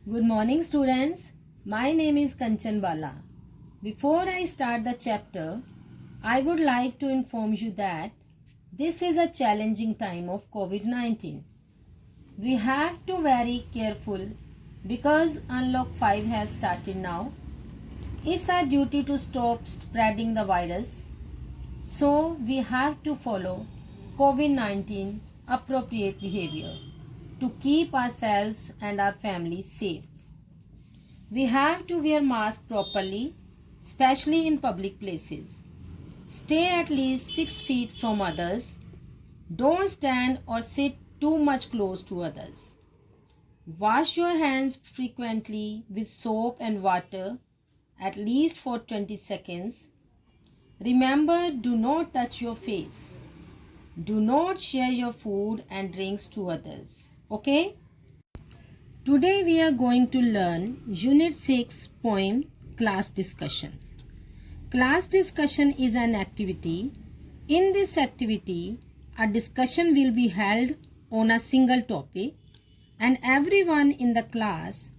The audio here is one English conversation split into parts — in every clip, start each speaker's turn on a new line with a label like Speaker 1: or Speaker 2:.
Speaker 1: Good morning, students. My name is Kanchan Bala. Before I start the chapter, I would like to inform you that this is a challenging time of COVID-19. We have to be very careful because Unlock 5 has started now. It's our duty to stop spreading the virus. So we have to follow COVID-19 appropriate behavior to keep ourselves and our families safe. We have to wear masks properly, especially in public places. Stay at least 6 feet from others. Don't stand or sit too much close to others. Wash your hands frequently with soap and water, at least for 20 seconds. Remember, do not touch your face. Do not share your food and drinks to others. Okay? Today we are going to learn Unit 6 poem Class Discussion. Class discussion is an activity. In this activity, a discussion will be held on a single topic and everyone in the class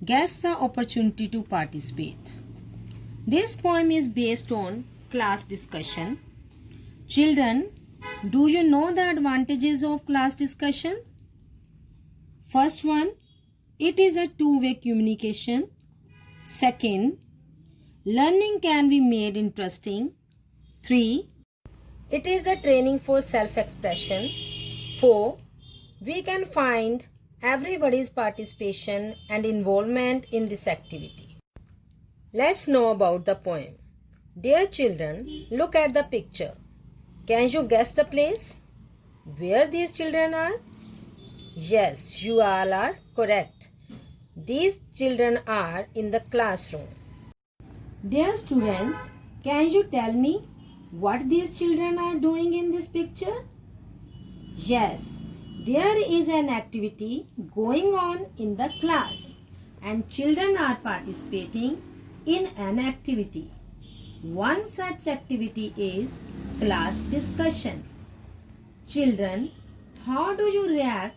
Speaker 1: gets the opportunity to participate. This poem is based on class discussion. Children, do you know the advantages of class discussion? First one, it is a two-way communication. Second, learning can be made interesting. 3, it is a training for self-expression. 4, we can find everybody's participation and involvement in this activity. Let's know about the poem. Dear children, look at the picture. Can you guess the place where these children are? Yes, you all are correct. These children are in the classroom. Dear students, can you tell me what these children are doing in this picture? Yes, there is an activity going on in the class and children are participating in an activity. One such activity is class discussion. Children, how do you react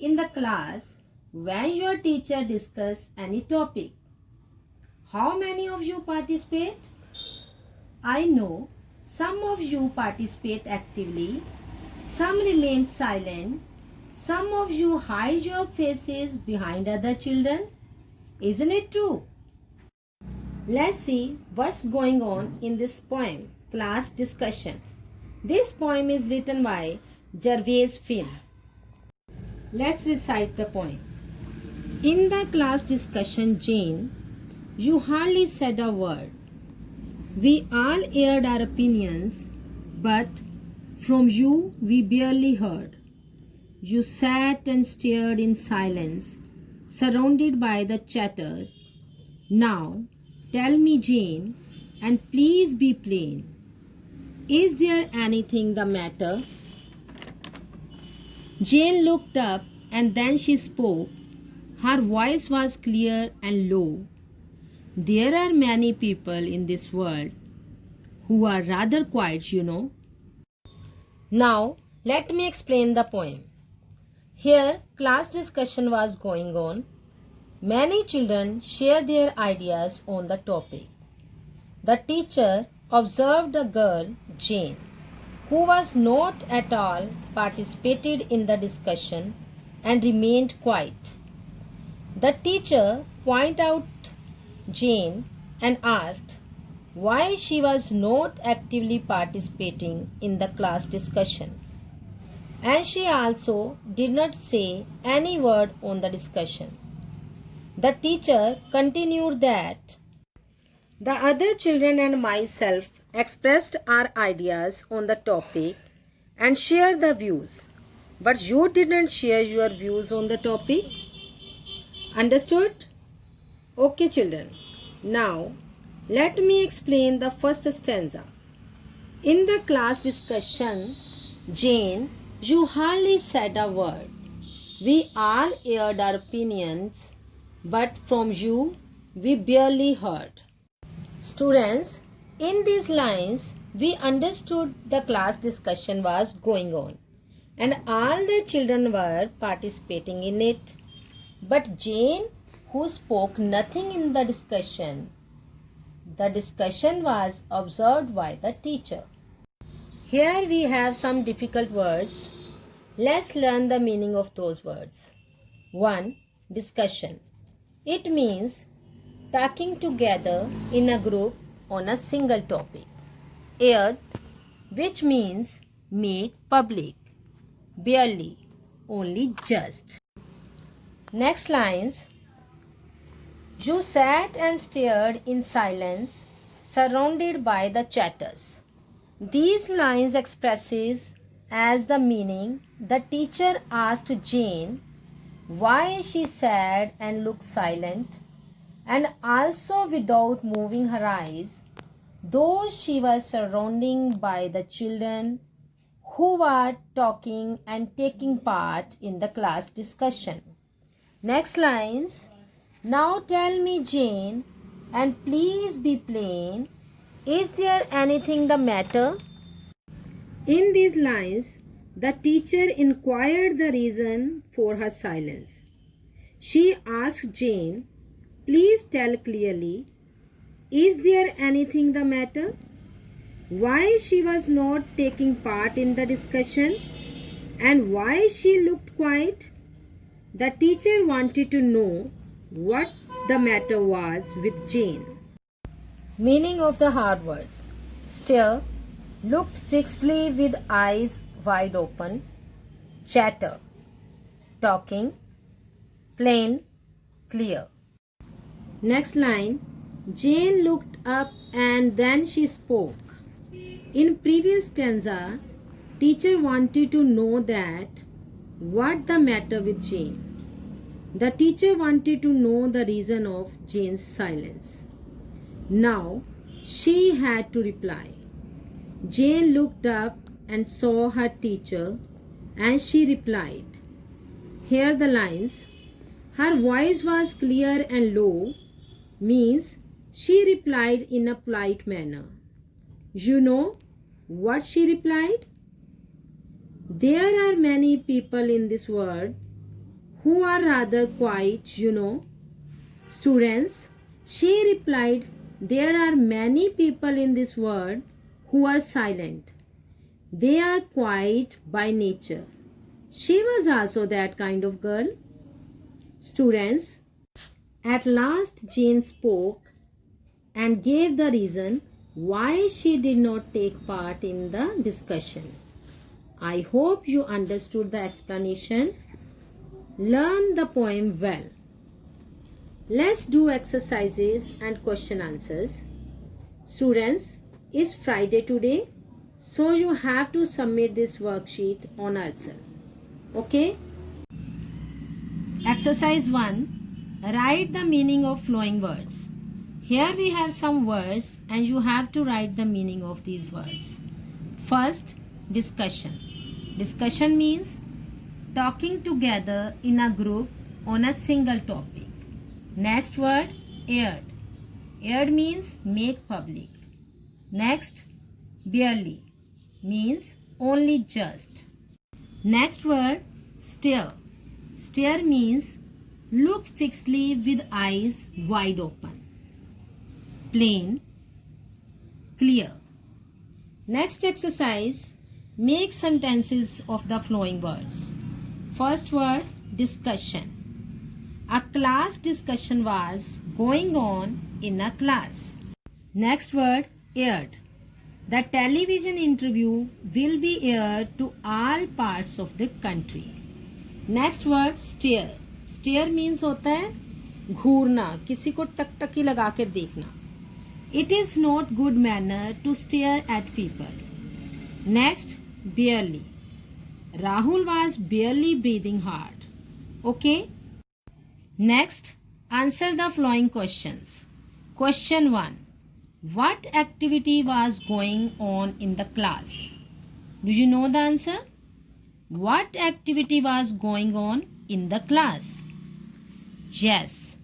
Speaker 1: in the class when your teacher discusses any topic? How many of you participate? I know some of you participate actively, some remain silent, some of you hide your faces behind other children. Isn't it true? Let's see what's going on in this poem, Class Discussion. This poem is written by Gervase Finn. Let's recite the poem. In the class discussion, Jane, you hardly said a word. We all aired our opinions, but from you we barely heard. You sat and stared in silence, surrounded by the chatter. Now, tell me, Jane, and please be plain. Is there anything the matter? Jane looked up and then she spoke. Her voice was clear and low. There are many people in this world who are rather quiet, you know. Now, let me explain the poem. Here, class discussion was going on. Many children shared their ideas on the topic. The teacher observed a girl, Jane, who was not at all participated in the discussion and remained quiet. The teacher pointed out Jane and asked why she was not actively participating in the class discussion. And she also did not say any word on the discussion. The teacher continued that the other children and myself expressed our ideas on the topic and shared the views, but you didn't share your views on the topic. Understood? Okay, children. Now, let me explain the first stanza. In the class discussion, Jane, you hardly said a word. We all aired our opinions, but from you, we barely heard. Students, in these lines, we understood the class discussion was going on and all the children were participating in it. But Jane who spoke nothing in the discussion. The discussion was observed by the teacher. Here we have some difficult words. Let's learn the meaning of those words. 1. Discussion. It means talking together in a group on a single topic. Aired, which means make public. Barely, only just. Next lines. You sat and stared in silence, surrounded by the chatters. These lines expresses as the meaning the teacher asked Jane why she sat and looked silent, and also without moving her eyes, though she was surrounded by the children who were talking and taking part in the class discussion. Next lines. Now tell me, Jane, and please be plain. Is there anything the matter? In these lines, the teacher inquired the reason for her silence. She asked Jane, please tell clearly, is there anything the matter? Why she was not taking part in the discussion and why she looked quiet? The teacher wanted to know what the matter was with Jane. Meaning of the hard words. Stare, looked fixedly with eyes wide open. Chatter, talking. Plain, clear. Next line. Jane looked up and then she spoke. In previous stanza, teacher wanted to know that what the matter with Jane. The teacher wanted to know the reason of Jane's silence. Now she had to reply. Jane looked up and saw her teacher and she replied. Here the lines. Her voice was clear and low means she replied in a polite manner. You know what she replied? There are many people in this world who are rather quiet, you know. Students, she replied, there are many people in this world who are silent. They are quiet by nature. She was also that kind of girl. Students, at last Jane spoke and gave the reason why she did not take part in the discussion. I hope you understood the explanation. Learn the poem well. Let's do exercises and question answers. Students, it's Friday today, so you have to submit this worksheet on Excel. Okay? Exercise 1. Write the meaning of flowing words. Here we have some words and you have to write the meaning of these words. First, discussion. Discussion means talking together in a group on a single topic. Next word, aired. Aired means make public. Next, barely means only just. Next word, stare. Stare means look fixedly with eyes wide open. Plain, clear. Next exercise, make sentences of the flowing words. First word, discussion. A class discussion was going on in a class. Next word, aired. The television interview will be aired to all parts of the country. Next word, stare. Stare means होता है घूरना, किसी को टकटकी लगा के देखना. It is not good manner to stare at people. Next, barely. Rahul was barely breathing hard. Okay? Next, answer the following questions. Question 1. What activity was going on in the class? Do you know the answer? What activity was going on in the class? Yes,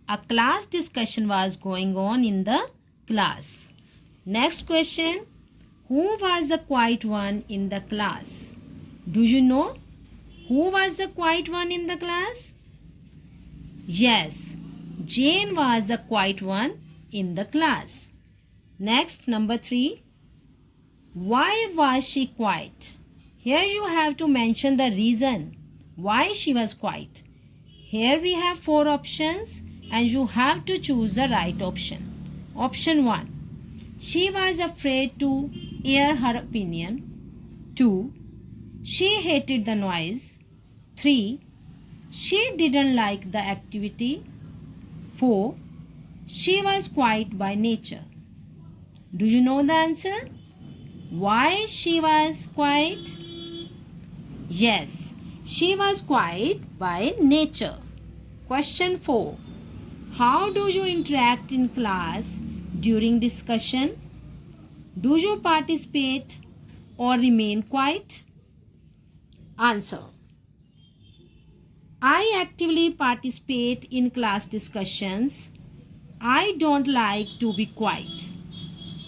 Speaker 1: a class discussion was going on in the class. Next question. Who was the quiet one in the class? Do you know who was the quiet one in the class? Yes, Jane was the quiet one in the class. Next, number 3. Why was she quiet? Here you have to mention the reason why she was quiet. Here we have 4 options and you have to choose the right option. Option 1. She was afraid to air her opinion. 2. She hated the noise. 3. She didn't like the activity. 4. She was quiet by nature. Do you know the answer? Why she was quiet? Yes, she was quiet by nature. Question 4. How do you interact in class during discussion? Do you participate or remain quiet? Answer. I actively participate in class discussions. I don't like to be quiet.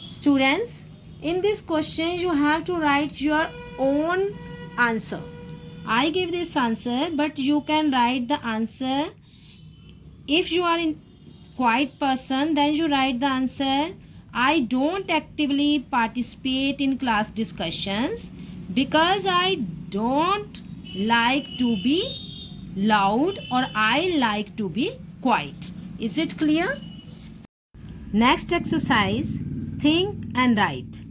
Speaker 1: Students, in this question you have to write your own answer. I give this answer, but you can write the answer. If you are a quiet person, then you write the answer. I don't actively participate in class discussions because I don't like to be loud, or I like to be quiet. Is it clear? Next exercise, think and write.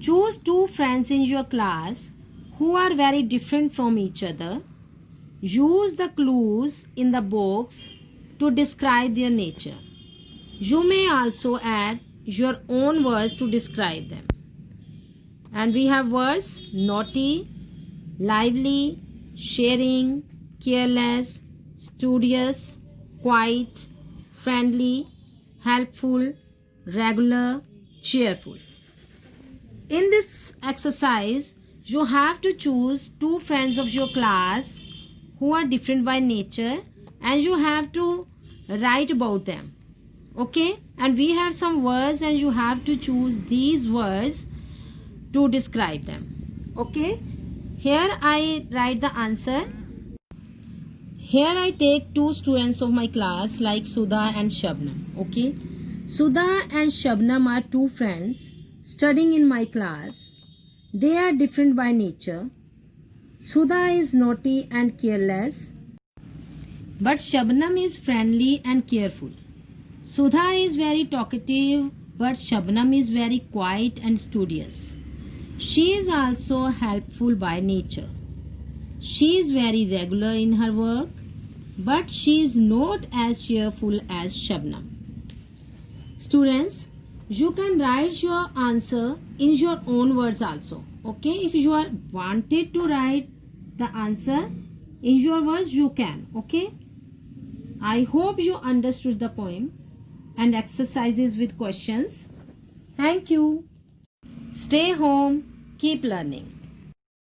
Speaker 1: Choose 2 friends in your class who are very different from each other. Use the clues in the box to describe their nature. You may also add your own words to describe them. And we have words: naughty, lively, sharing, careless, studious, quiet, friendly, helpful, regular, cheerful. In this exercise, you have to choose 2 friends of your class who are different by nature and you have to write about them. Okay? And we have some words and you have to choose these words to describe them. Okay? Here I write the answer. Here I take 2 students of my class like Sudha and Shabnam. Okay? Sudha and Shabnam are 2 friends studying in my class. They are different by nature. Sudha is naughty and careless, but Shabnam is friendly and careful. Sudha is very talkative, but Shabnam is very quiet and studious. She is also helpful by nature. She is very regular in her work, but she is not as cheerful as Shabnam. Students, you can write your answer in your own words also. Okay, if you are wanted to write the answer in your words, you can. Okay, I hope you understood the poem and exercises with questions. Thank you. Stay home, keep learning.